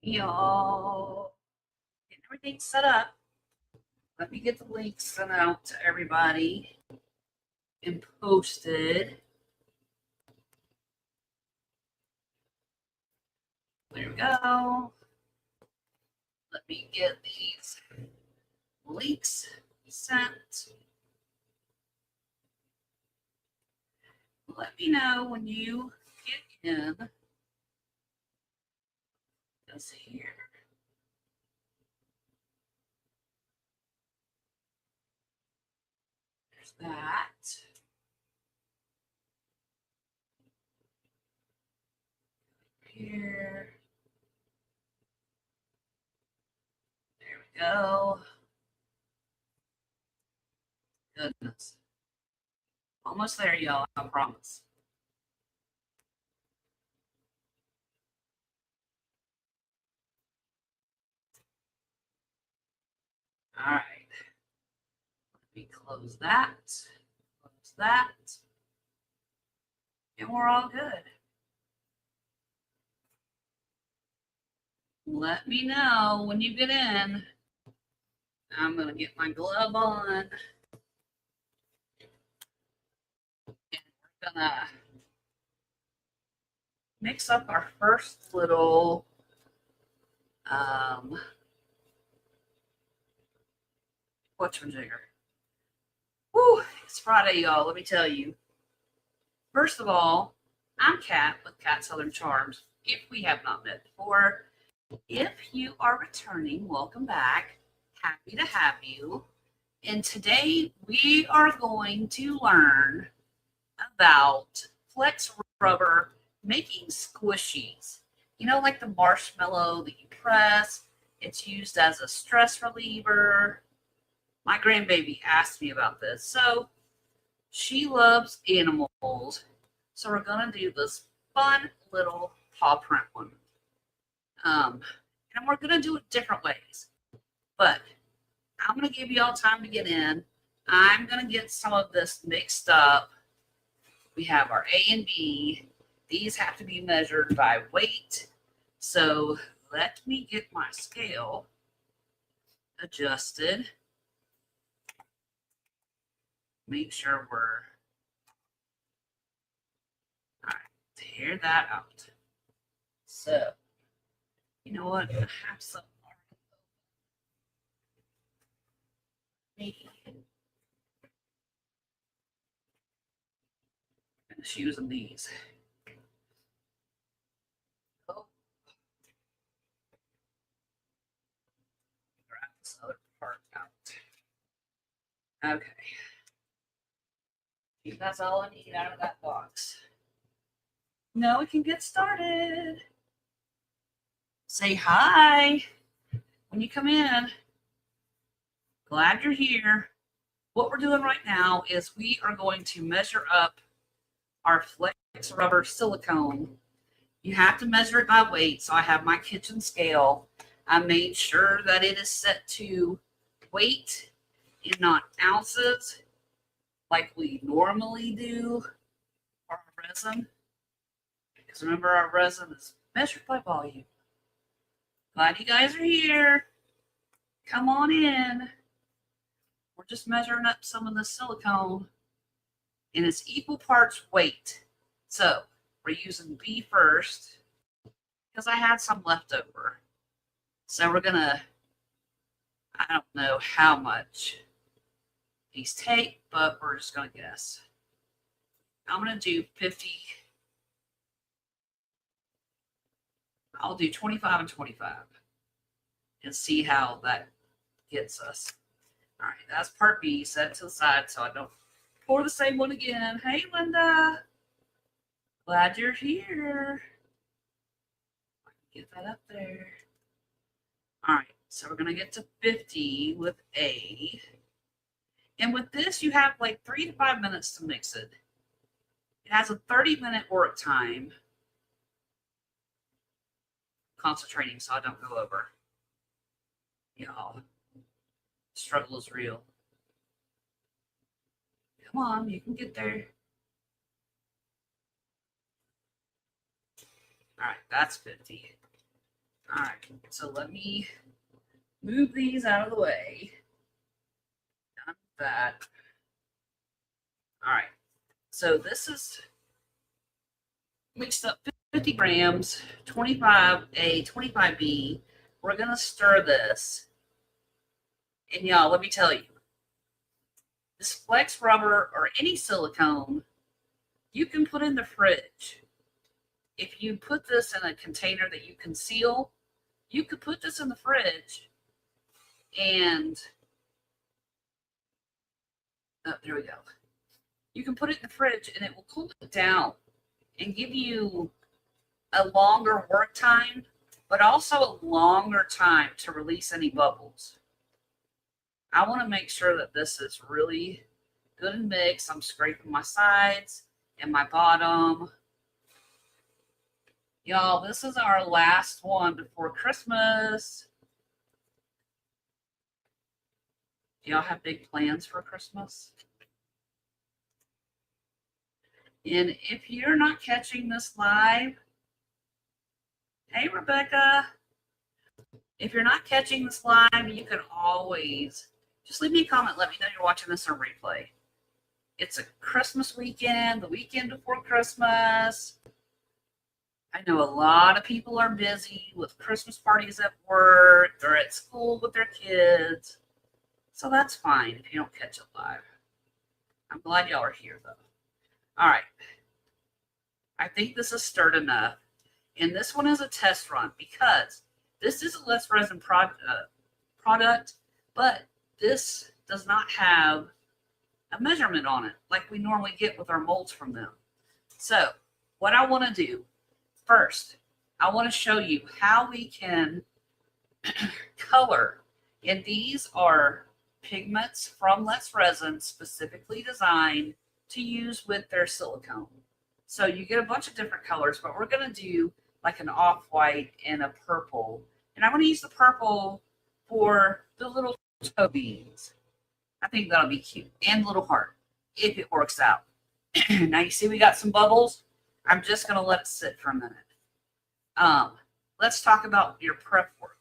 Y'all, getting everything set up. Let me get the links sent out to everybody and posted. There we go. Let me get these links sent. Let me know when you get in. This here. There's that. Here. There we go. Goodness. Almost there, y'all, I promise. All right. Let me close that. Close that. And we're all good. Let me know when you get in. I'm going to get my glove on. And we're going to mix up our first little whatchamajigger. Woo, it's Friday, y'all. Let me tell you. First of all, I'm Kat with Kat Southern Charms. If we have not met before, if you are returning, welcome back. Happy to have you. And today we are going to learn about flex rubber making squishies. You know, like the marshmallow that you press. It's used as a stress reliever. My grandbaby asked me about this. So she loves animals. So we're going to do this fun little paw print one. And we're going to do it different ways. But I'm going to give you all time to get in. I'm going to get some of this mixed up. We have our A and B. These have to be measured by weight. So let me get my scale adjusted. Make sure we're all right. Tear that out. So, you know what? I have some maybe. I'm just using these. Oh. Grab this other part out. Okay. That's all I need out of that box. Now we can get started. Say hi when you come in. Glad you're here. What we're doing right now is we are going to measure up our flex rubber silicone. You have to measure it by weight. So I have my kitchen scale. I made sure that it is set to weight and not ounces like we normally do for our resin. Because remember, our resin is measured by volume. Glad you guys are here. Come on in. We're just measuring up some of the silicone, and it's equal parts weight. So we're using B first because I had some left over. So we're gonna, I don't know how much these take, but we're just gonna guess. I'm gonna do 50. I'll do 25 and 25 and see how that gets us. All right, that's part B. Set it to the side so I don't pour the same one again. Hey, Linda. Glad you're here. Get that up there. All right, so we're going to get to 50 with A. And with this, you have like 3 to 5 minutes to mix it. It has a 30-minute work time. Concentrating so I don't go over. Y'all, struggle is real. Come on, you can get there. All right, that's 50. All right, so let me move these out of the way. Done with that. All right, so this is mixed up 50 grams, 25A, 25B. We're going to stir this. And y'all, let me tell you, this flex rubber or any silicone, you can put in the fridge. If you put this in a container that you can seal, you could put this in the fridge and, oh, there we go. You can put it in the fridge and it will cool it down and give you a longer work time, but also a longer time to release any bubbles. I want to make sure that this is really good and mixed. I'm scraping my sides and my bottom. Y'all, this is our last one before Christmas. Do y'all have big plans for Christmas? And if you're not catching this live, hey, Rebecca. If you're not catching this live, you can always just leave me a comment. Let me know you're watching this on replay. It's a Christmas weekend, the weekend before Christmas. I know a lot of people are busy with Christmas parties at work or at school with their kids. So that's fine if you don't catch it live. I'm glad y'all are here, though. All right. I think this is stirred enough. And this one is a test run because this is a less resin product, but this does not have a measurement on it like we normally get with our molds from them. So what I want to do first, I want to show you how we can color. And these are pigments from Let's Resin specifically designed to use with their silicone. So you get a bunch of different colors, but we're going to do like an off-white and a purple. And I'm going to use the purple for the little toe beans. I think that'll be cute. And little heart, if it works out. Now you see we got some bubbles. I'm just going to let it sit for a minute. Let's talk about your prep work.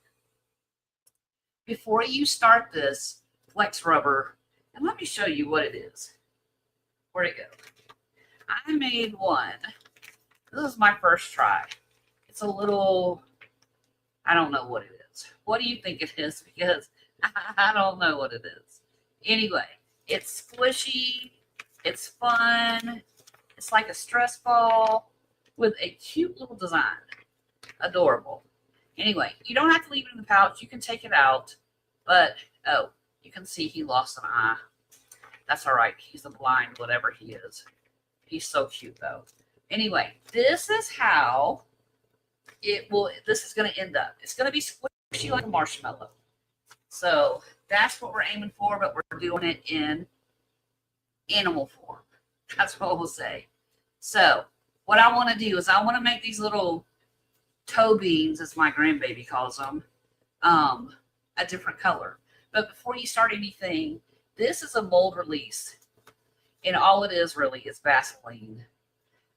Before you start this flex rubber, and let me show you what it is. Where'd it go? I made one. This is my first try. It's a little, I don't know what it is. What do you think it is? Because I don't know what it is. Anyway, it's squishy. It's fun. It's like a stress ball with a cute little design. Adorable. Anyway, you don't have to leave it in the pouch. You can take it out. But, oh, you can see he lost an eye. That's all right. He's a blind, whatever he is. He's so cute, though. Anyway, this is how this is going to end up. It's going to be squishy like a marshmallow. So that's what we're aiming for, but we're doing it in animal form. That's what we'll say. So what I want to do is I want to make these little toe beans, as my grandbaby calls them, a different color. But before you start anything, this is a mold release. And all it is really is Vaseline.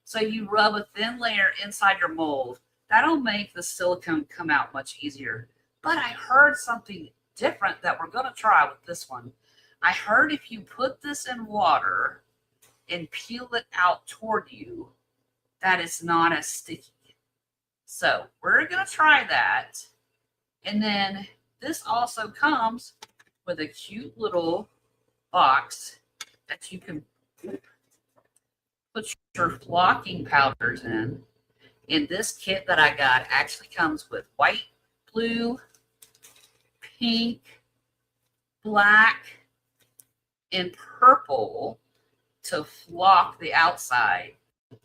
So you rub a thin layer inside your mold. That'll make the silicone come out much easier. But I heard something different that we're going to try with this one. I heard if you put this in water and peel it out toward you, that it's not as sticky. So we're going to try that. And then this also comes with a cute little box that you can put your flocking powders in. And this kit that I got actually comes with white, blue, pink, black, and purple to flock the outside.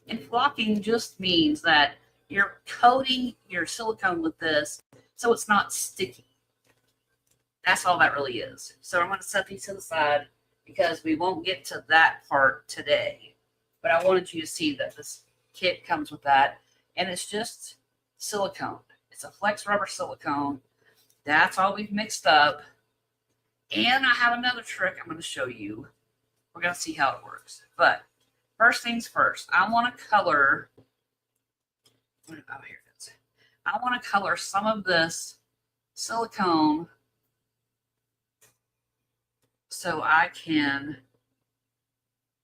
And flocking just means that you're coating your silicone with this so it's not sticky. That's all that really is. So I'm going to set these to the side because we won't get to that part today. But I wanted you to see that this kit comes with that. And it's just silicone. It's a flex rubber silicone. That's all we've mixed up. And I have another trick I'm going to show you. We're going to see how it works. But first things first, I want to color. Oh, here it is. I want to color some of this silicone so I can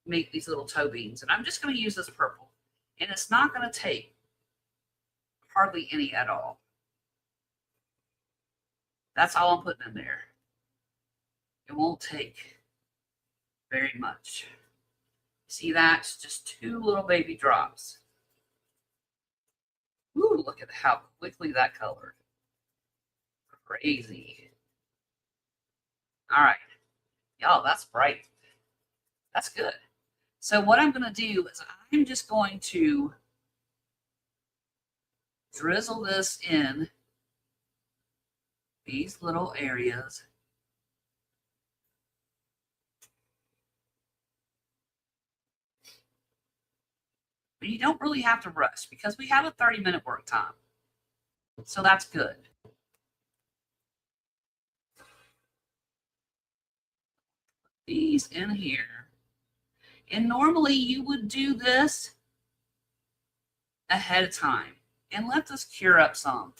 make these little toe beans. And I'm just going to use this purple. And it's not going to take hardly any at all. That's all I'm putting in there. It won't take very much. See that? It's just 2 little baby drops. Ooh, look at how quickly that colored. Crazy. All right. Y'all, that's bright. That's good. So what I'm going to do is I'm just going to drizzle this in these little areas. But you don't really have to rush because we have a 30-minute work time. So that's good. These in here. And normally you would do this ahead of time and let this cure up some.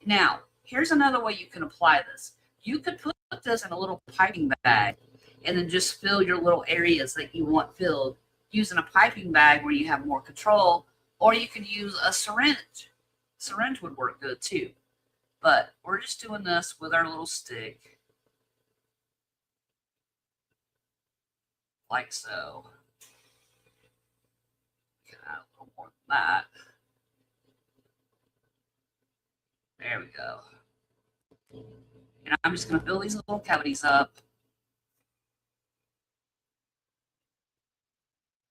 Now, here's another way you can apply this. You could put this in a little piping bag and then just fill your little areas that you want filled using a piping bag where you have more control, or you could use a syringe. Syringe would work good too. But we're just doing this with our little stick. Like so. Add a little more than that. There we go. And I'm just going to fill these little cavities up.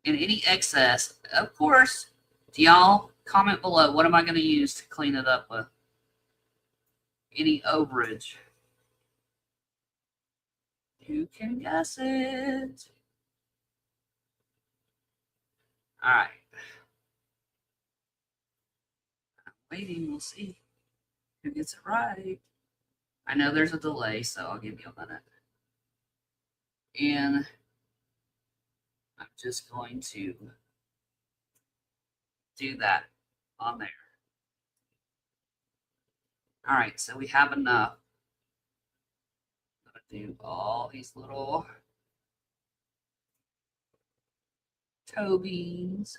And any excess, of course, do y'all comment below, what am I going to use to clean it up with? Any overage. You can guess it. All right. I'm waiting. We'll see who gets it right. I know there's a delay, so I'll give you a minute. And I'm just going to do that on there. All right, so we have enough. I'm going to do all these little toe beans.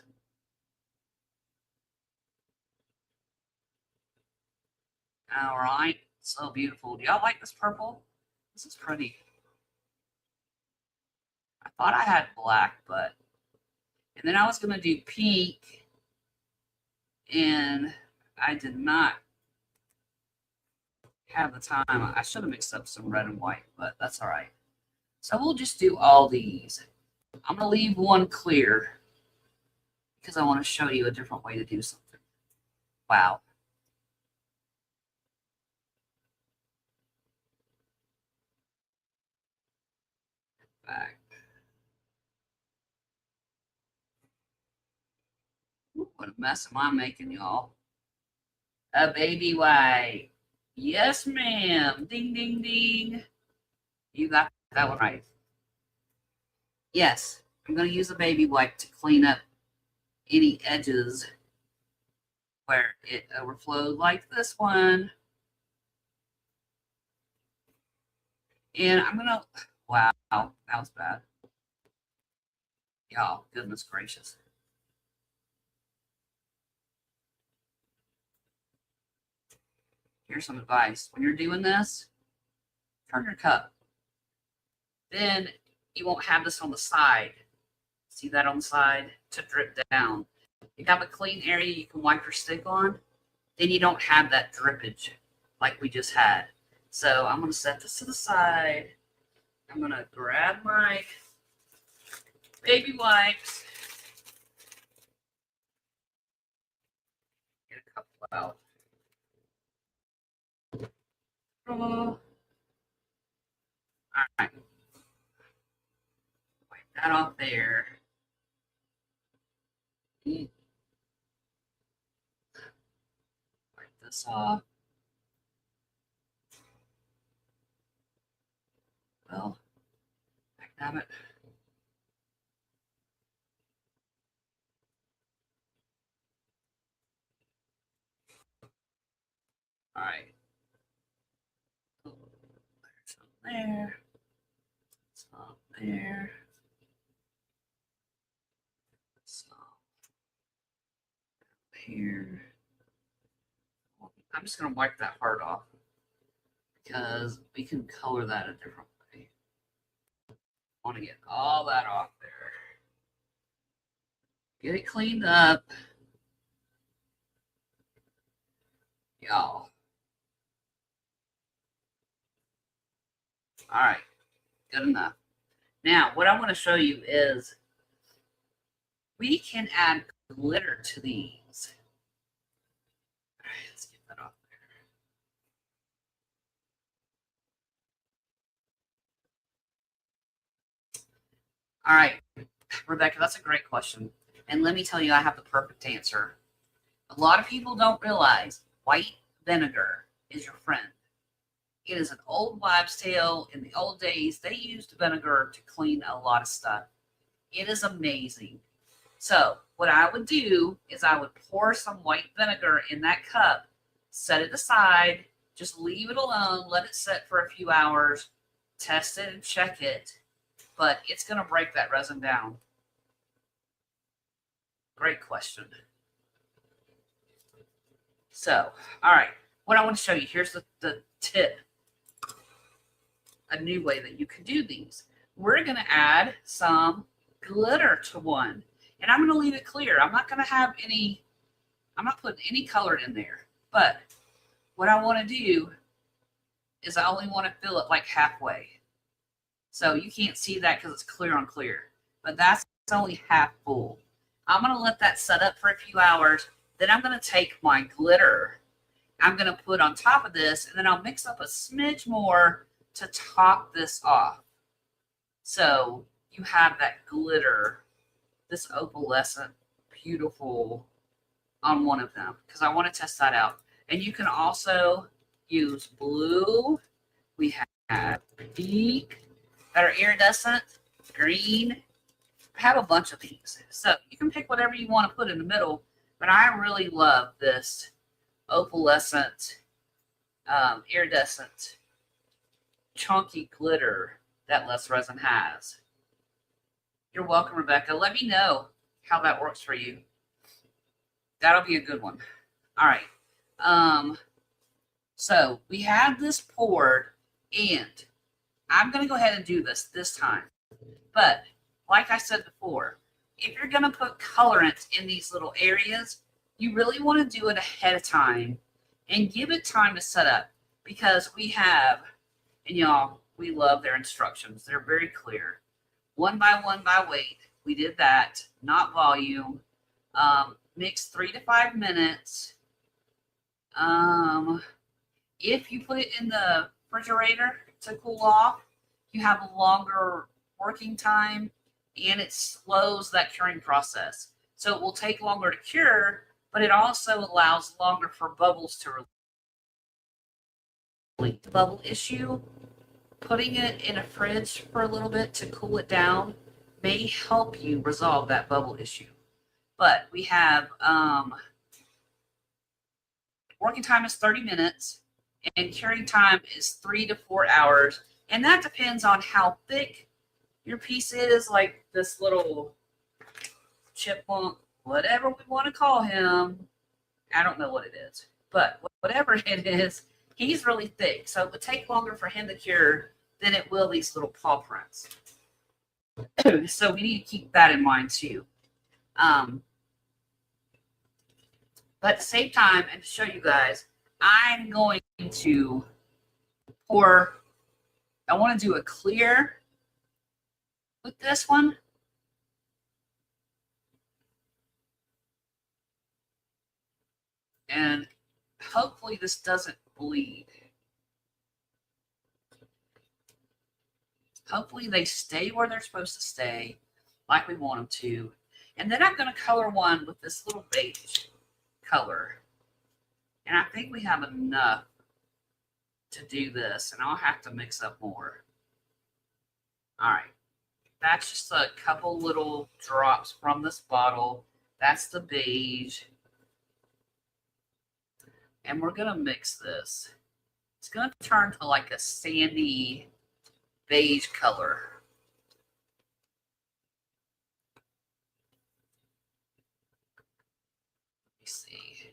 All right, so beautiful. Do y'all like this purple? This is pretty. I thought I had black, but, and then I was going to do pink, and I did not have the time. I should have mixed up some red and white, but that's all right. So we'll just do all these. I'm going to leave one clear because I want to show you a different way to do something. Wow. Back. What a mess am I making, y'all? A baby white. Yes, ma'am. Ding, ding, ding. You got that one right. Yes, I'm going to use a baby wipe to clean up any edges where it overflowed, like this one. And I'm going to, wow, that was bad. Y'all, goodness gracious. Here's some advice. When you're doing this, turn your cup. Then you won't have this on the side. See that on the side? To drip down. You have a clean area you can wipe your stick on. Then you don't have that drippage like we just had. So I'm going to set this to the side. I'm going to grab my baby wipes. Get a couple out. All right. Wipe that off there. Wipe this off. Well, damn it. All right. Oh, there's some there. Some there. Some here. I'm just going to wipe that part off because we can color that a different way. I want to get all that off there. Get it cleaned up. Y'all. All right. Good enough. Now, what I want to show you is we can add glitter to these. All right, let's get that off there. All right, Rebecca, that's a great question. And let me tell you, I have the perfect answer. A lot of people don't realize white vinegar is your friend. It is an old wives' tale. In the old days, they used vinegar to clean a lot of stuff. It is amazing. So what I would do is I would pour some white vinegar in that cup, set it aside, just leave it alone, let it set for a few hours, test it and check it, but it's going to break that resin down. Great question. So, all right, what I want to show you, here's the tip. A new way that you can do these. We're going to add some glitter to one. And I'm going to leave it clear. I'm not going to have any, I'm not putting any color in there. But what I want to do is I only want to fill it like halfway. So you can't see that because it's clear on clear. But that's only half full. I'm going to let that set up for a few hours. Then I'm going to take my glitter. I'm going to put on top of this. And then I'll mix up a smidge more to top this off. So you have that glitter, this opalescent, beautiful on one of them, because I want to test that out. And you can also use blue. We have pink that are iridescent, green. I have a bunch of these. So you can pick whatever you want to put in the middle, but I really love this opalescent, iridescent, chunky glitter that Les Resin has. You're welcome, Rebecca. Let me know how that works for you. That'll be a good one. All right. So we have this poured, and I'm going to go ahead and do this time. But like I said before, if you're going to put colorants in these little areas, you really want to do it ahead of time and give it time to set up, because we have, and y'all, we love their instructions. They're very clear. 1 by 1 by weight. We did that, not volume. Mix 3 to 5 minutes. If you put it in the refrigerator to cool off, you have a longer working time, and it slows that curing process. So it will take longer to cure, but it also allows longer for bubbles to release. The bubble issue, putting it in a fridge for a little bit to cool it down may help you resolve that bubble issue. But we have working time is 30 minutes and curing time is 3 to 4 hours. And that depends on how thick your piece is, like this little chipmunk, whatever we want to call him. I don't know what it is, but whatever it is, he's really thick. So it would take longer for him to cure than it will these little paw prints. So we need to keep that in mind too. But at the same time, and to show you guys, I'm going to pour, I want to do a clear with this one. And hopefully this doesn't bleed. Hopefully they stay where they're supposed to stay, like we want them to. And then I'm going to color one with this little beige color. And I think we have enough to do this, and I'll have to mix up more. All right. That's just a couple little drops from this bottle. That's the beige. And we're going to mix this. It's going to turn to like a sandy beige color. Let me see.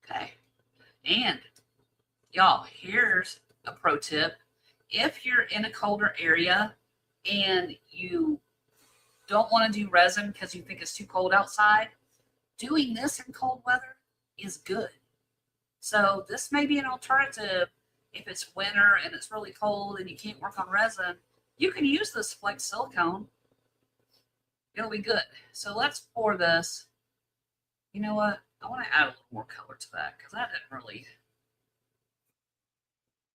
Okay. And y'all, here's a pro tip. If you're in a colder area and you don't want to do resin because you think it's too cold outside, doing this in cold weather is good. So this may be an alternative if it's winter and it's really cold and you can't work on resin. You can use this flex silicone. It'll be good. So let's pour this. You know what? I want to add a little more color to that because that didn't really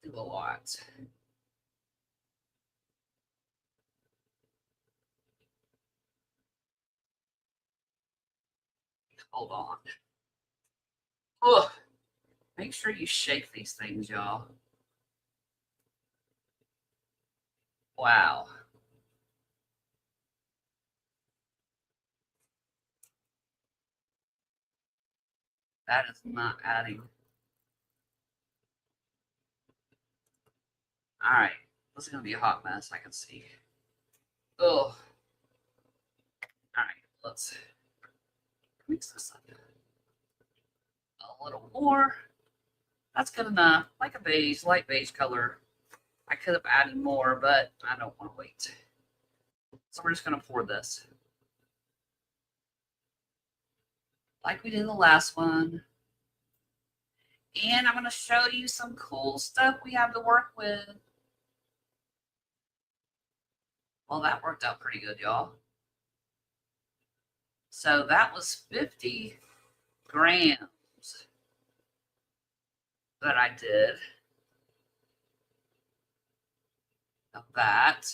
do a lot. Hold on. Ugh. Make sure you shake these things, y'all. Wow. That is not adding. All right. This is going to be a hot mess, I can see. Ugh. All right. Let's mix this up a little more. That's good enough. Like a beige, light beige color. I could have added more, but I don't want to wait. So we're just going to pour this. Like we did the last one. And I'm going to show you some cool stuff we have to work with. Well, that worked out pretty good, y'all. So that was 50 grams that I did of that.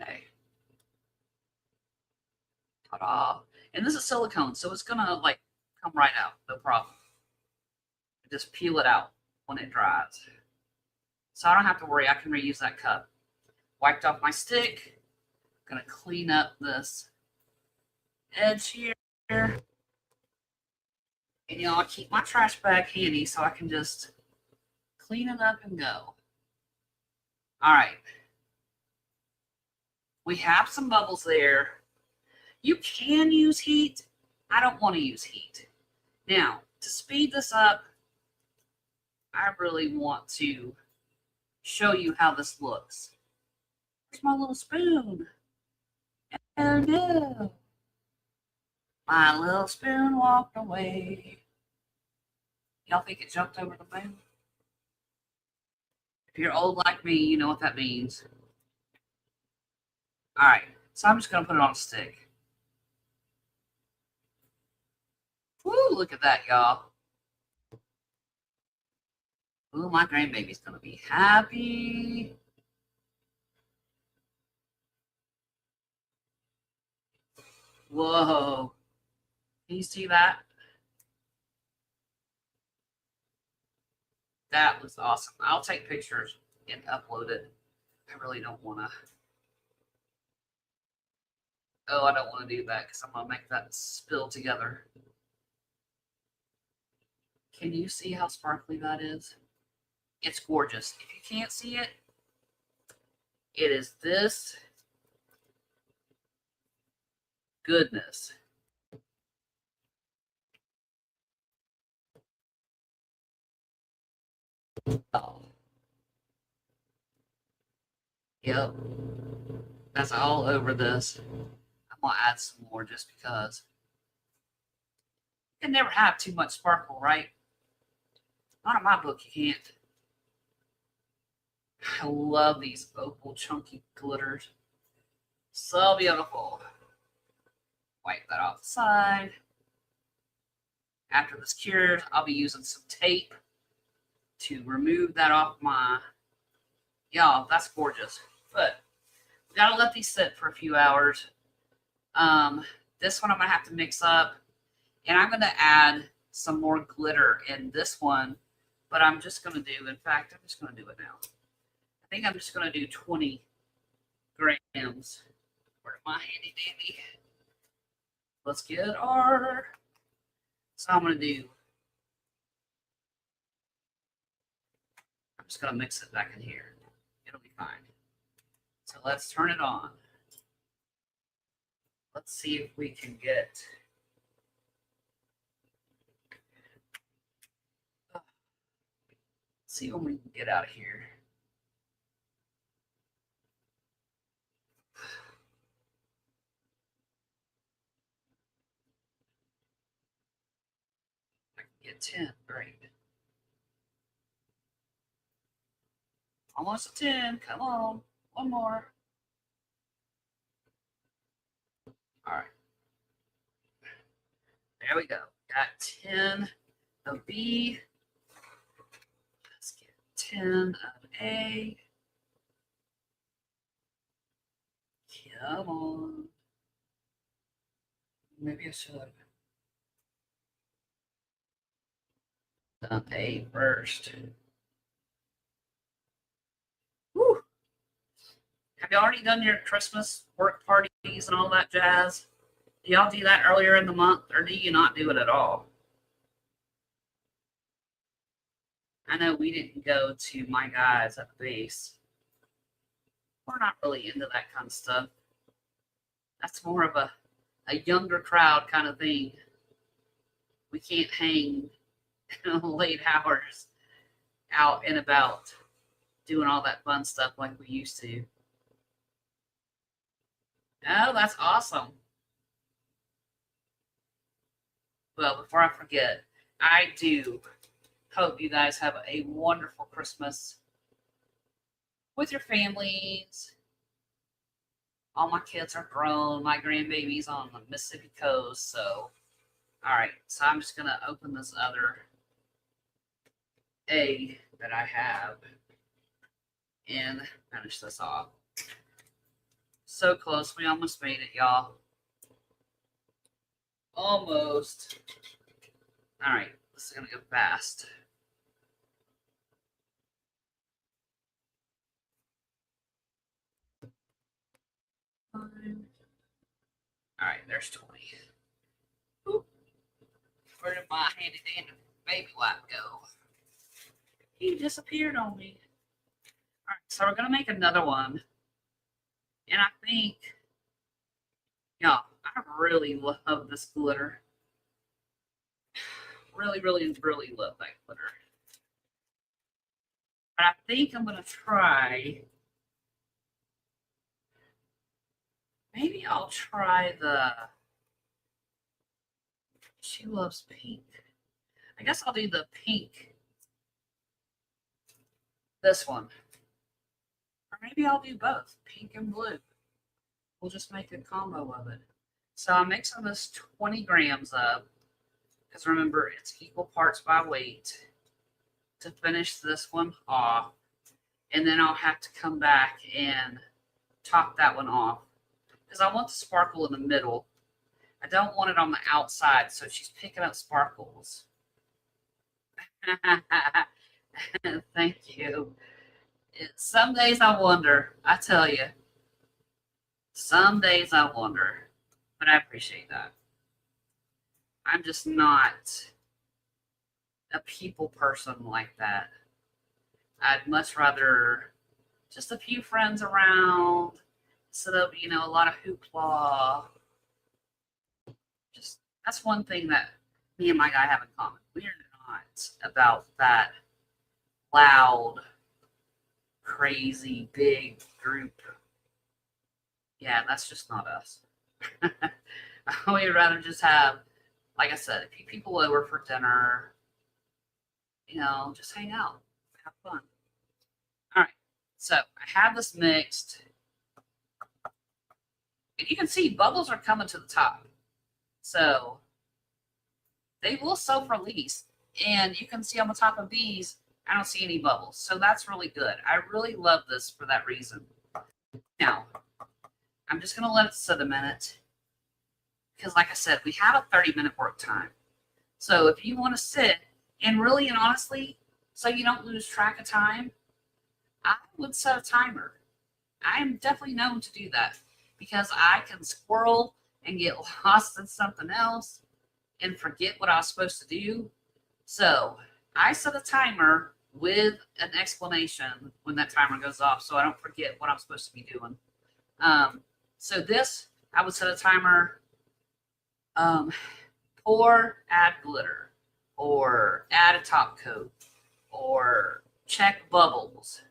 Okay. Ta-da. And this is silicone, so it's gonna like come right out, no problem. Just peel it out when it dries. So I don't have to worry, I can reuse that cup. Wiped off my stick. Gonna clean up this edge here. And y'all, keep my trash bag handy so I can just clean it up and go. All right. We have some bubbles there. You can use heat. I don't want to use heat. Now, to speed this up, I really want to show you how this looks. Where's my little spoon? Oh no. My little spoon walked away. Y'all think it jumped over the moon? If you're old like me, you know what that means. All right, so I'm just going to put it on a stick. Woo, look at that, y'all. Ooh, my grandbaby's going to be happy. Whoa. Can you see that? That was awesome. I'll take pictures and upload it. I really don't want to. Oh, I don't want to do that because I'm going to make that spill together. Can you see how sparkly that is? It's gorgeous. If you can't see it, it is this goodness. Oh. Yep. That's all over this. I'm going to add some more just because. You can never have too much sparkle, right? Not in my book, you can't. I love these opal chunky glitters. So beautiful. Wipe that off the side. After this cures, I'll be using some tape to remove that off my. Y'all, that's gorgeous. But we gotta let these sit for a few hours. This one I'm gonna have to mix up, and I'm gonna add some more glitter in this one But I'm just going to do, in fact, I'm just going to do it now. I think I'm just going to do 20 grams. Where's my handy dandy? Let's get our, so I'm going to do, I'm just going to mix it back in here. It'll be fine. So let's turn it on. Let's see if we can get, see when we can get out of here. I can get 10, great. Almost a 10, come on, one more. All right. There we go. Got 10 of B. Let's get 10 of A. Come on. Maybe I should have done A first. Woo. Have you already done your Christmas work parties and all that jazz? Do y'all do that earlier in the month, or do you not do it at all? I know we didn't go to my guys at the base. We're not really into that kind of stuff. That's more of a younger crowd kind of thing. We can't hang late hours out and about doing all that fun stuff like we used to. Oh, that's awesome. Well, before I forget, I do hope you guys have a wonderful Christmas with your families. All my kids are grown. My grandbaby's on the Mississippi coast. So, all right. So I'm just going to open this other A that I have and finish this off. So close. We almost made it, y'all. Almost. All right. This is going to go fast. All right, there's 20. Oop. Where did my handy dandy baby wipe go? He disappeared on me. All right, so we're gonna make another one, and I think, y'all, I really love this glitter. Really, really, really love that glitter. But I think I'm gonna try. Maybe I'll try the, she loves pink. I guess I'll do the pink, this one. Or maybe I'll do both, pink and blue. We'll just make a combo of it. So I'm mixing this 20 grams up, because remember, it's equal parts by weight, to finish this one off. And then I'll have to come back and top that one off, because I want the sparkle in the middle. I don't want it on the outside, so she's picking up sparkles. Thank you. Some days I wonder, I tell you. Some days I wonder, but I appreciate that. I'm just not a people person like that. I'd much rather just a few friends around, instead of, you know, a lot of hoopla. Just, that's one thing that me and my guy have in common. We are not about that loud, crazy, big group. Yeah, that's just not us. We'd rather just have, like I said, a few people over for dinner, you know, just hang out, have fun. All right, so I have this mixed. And you can see bubbles are coming to the top. So they will self-release. And you can see on the top of these, I don't see any bubbles. So that's really good. I really love this for that reason. Now, I'm just going to let it sit a minute. Because like I said, we have a 30-minute work time. So if you want to sit and really and honestly so you don't lose track of time, I would set a timer. I am definitely known to do that because I can squirrel and get lost in something else and forget what I was supposed to do. So I set a timer with an explanation when that timer goes off so I don't forget what I'm supposed to be doing. So this, I would set a timer, pour, add glitter, or add a top coat, or check bubbles,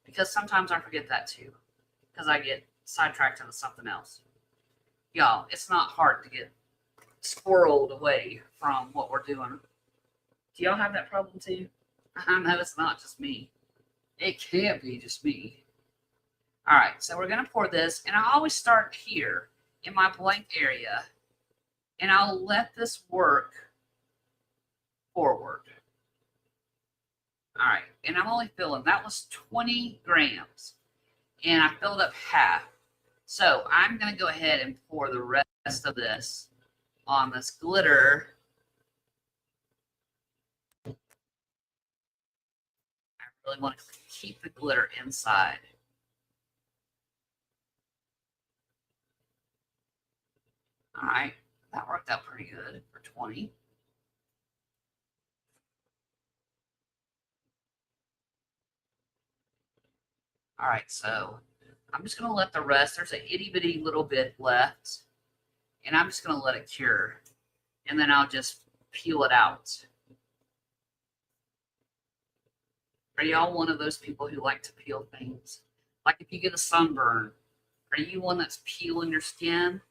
because sometimes I forget that too, because I get sidetracked into something else. Y'all, it's not hard to get squirreled away from what we're doing. Do y'all have that problem too? I know it's not just me. It can't be just me. All right, so we're going to pour this, and I always start here in my blank area, and I'll let this work forward. All right, and I'm only filling, that was 20 grams, and I filled up half. So I'm going to go ahead and pour the rest of this on this glitter. I really want to keep the glitter inside. All right, that worked out pretty good for 20. All right, so I'm just going to let the rest, there's a itty bitty little bit left, and I'm just going to let it cure, and then I'll just peel it out. Are y'all one of those people who like to peel things? Like if you get a sunburn, are you one that's peeling your skin?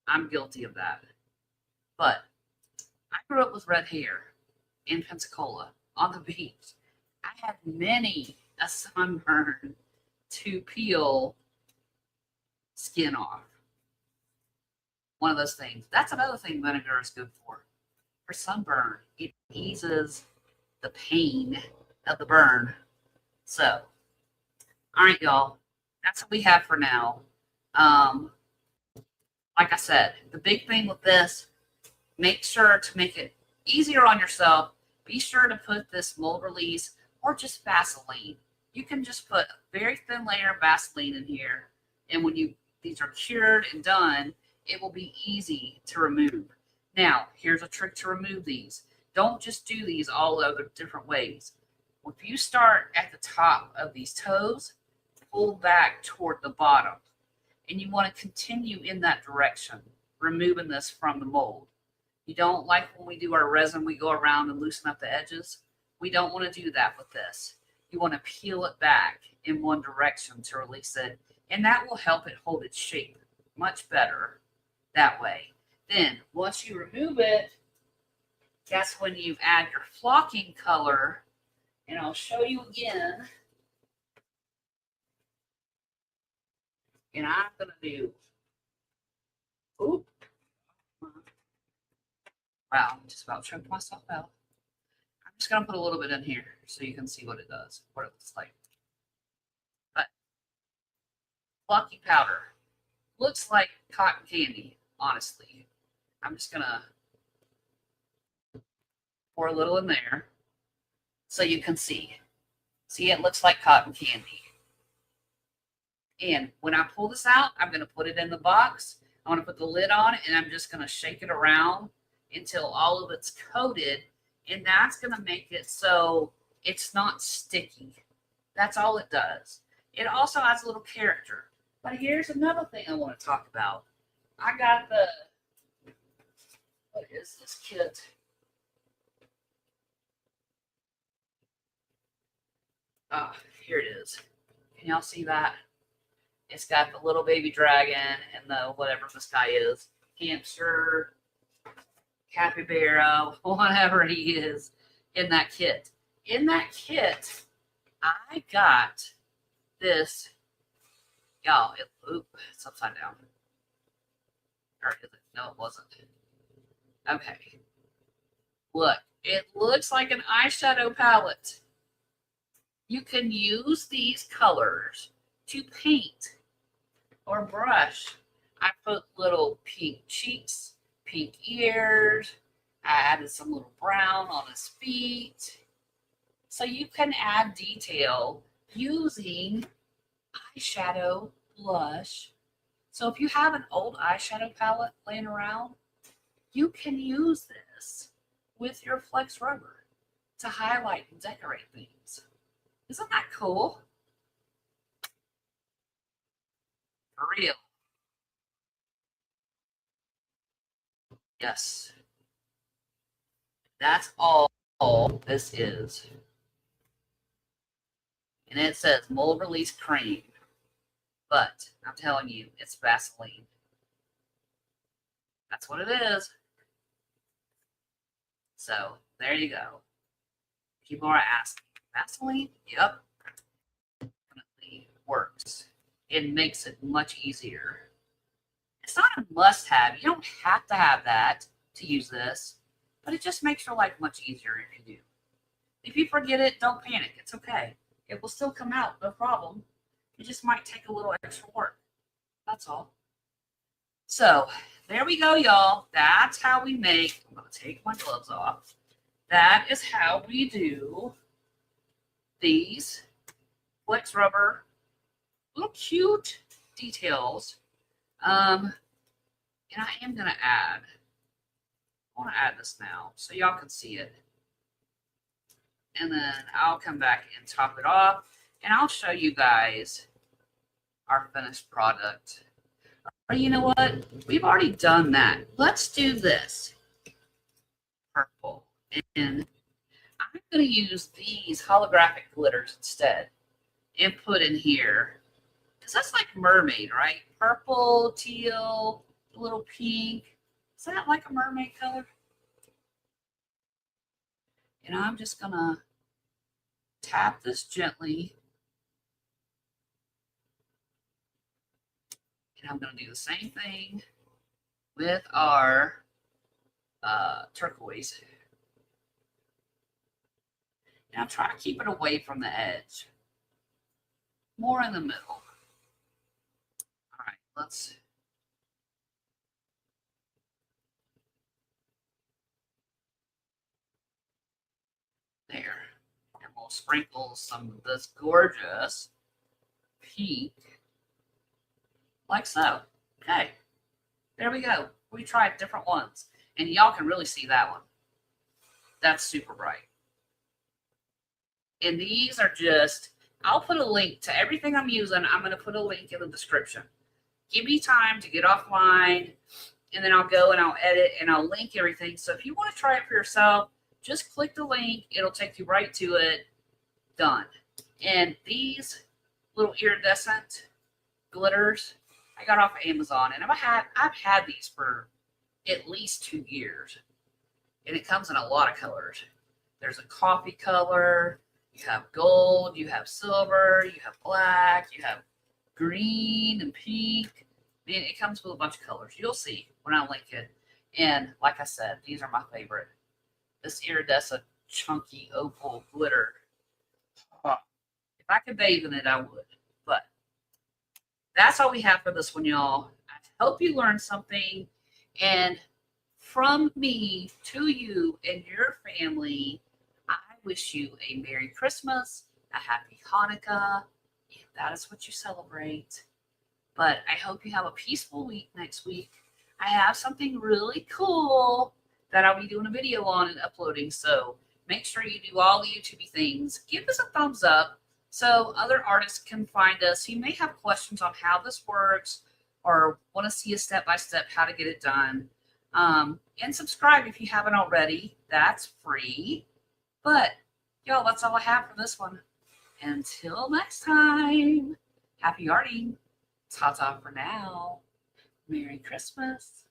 I'm guilty of that. But I grew up with red hair in Pensacola on the beach. I had many a sunburn to peel skin off. One of those things. That's another thing vinegar is good for. For sunburn, it eases the pain of the burn. So, all right, y'all. That's what we have for now. Like I said, the big thing with this, make sure to make it easier on yourself. Be sure to put this mold release or just Vaseline. You can just put a very thin layer of Vaseline in here, and when these are cured and done, it will be easy to remove. Now, here's a trick to remove these. Don't just do these all other different ways. If you start at the top of these toes, pull back toward the bottom, and you want to continue in that direction, removing this from the mold. You don't like when we do our resin, we go around and loosen up the edges. We don't want to do that with this. You want to peel it back in one direction to release it, and that will help it hold its shape much better that way. Then, once you remove it, that's when you add your flocking color, and I'll show you again. And I'm going to do, oop, wow, just about choked myself out. I'm just going to put a little bit in here so you can see what it does, what it looks like. But flocky powder looks like cotton candy, honestly. I'm just going to pour a little in there so you can see. See, it looks like cotton candy. And when I pull this out, I'm going to put it in the box. I want to put the lid on, and I'm just going to shake it around until all of it's coated. And that's going to make it so it's not sticky. That's all it does. It also has a little character. But here's another thing I want to talk about. I got the, what is this kit? Here it is. Can y'all see that? It's got the little baby dragon and the whatever this guy is. Hamster, capybara, whatever he is in that kit. In that kit, I got this. Y'all, it's upside down. Or is it? No, it wasn't. Okay. Look, it looks like an eyeshadow palette. You can use these colors to paint or brush. I put little pink cheeks, pink ears. I added some little brown on his feet. So you can add detail using eyeshadow blush. So if you have an old eyeshadow palette laying around, you can use this with your flex rubber to highlight and decorate things. Isn't that cool? For real. Yes. That's all this is. And it says mold release cream. But I'm telling you, it's Vaseline. That's what it is. So there you go. People are asking, Vaseline? Yep. Definitely works. It makes it much easier. It's not a must-have. You don't have to have that to use this, but it just makes your life much easier if you do. If you forget it, don't panic. It's okay. It will still come out, no problem. It just might take a little extra work. That's all. So there we go, y'all. That's how we make. I'm going to take my gloves off. That is how we do these flex rubber little cute details. And I am going to add, I want to add this now so y'all can see it. And then I'll come back and top it off, and I'll show you guys our finished product. Or you know what? We've already done that. Let's do this. Purple. And I'm going to use these holographic glitters instead and put in here. Because that's like mermaid, right? Purple, teal, a little pink. Is that like a mermaid color? And I'm just going to tap this gently. And I'm going to do the same thing with our turquoise. And I'm trying to keep it away from the edge. More in the middle. All right, let's... There. And we'll sprinkle some of this gorgeous pink, like so. Okay. There we go. We tried different ones. And y'all can really see that one. That's super bright. And these are just, I'll put a link to everything I'm using. I'm going to put a link in the description. Give me time to get offline, and then I'll go and I'll edit and I'll link everything. So if you want to try it for yourself, just click the link. It'll take you right to it. Done. And these little iridescent glitters, I got off of Amazon, and I've had these for at least 2 years. And it comes in a lot of colors. There's a coffee color, you have gold, you have silver, you have black, you have green and pink. Man, it comes with a bunch of colors. You'll see when I link it. And like I said, these are my favorite. This iridescent chunky opal glitter. If I could bathe in it, I would. But that's all we have for this one, y'all. I hope you learned something. And from me to you and your family, I wish you a Merry Christmas, a Happy Hanukkah, if that is what you celebrate. But I hope you have a peaceful week next week. I have something really cool that I'll be doing a video on and uploading. So make sure you do all the YouTube things. Give us a thumbs up so other artists can find us. You may have questions on how this works or want to see a step-by-step how to get it done. And subscribe if you haven't already. That's free. But, y'all, that's all I have for this one. Until next time, happy arting. Ta-ta for now. Merry Christmas.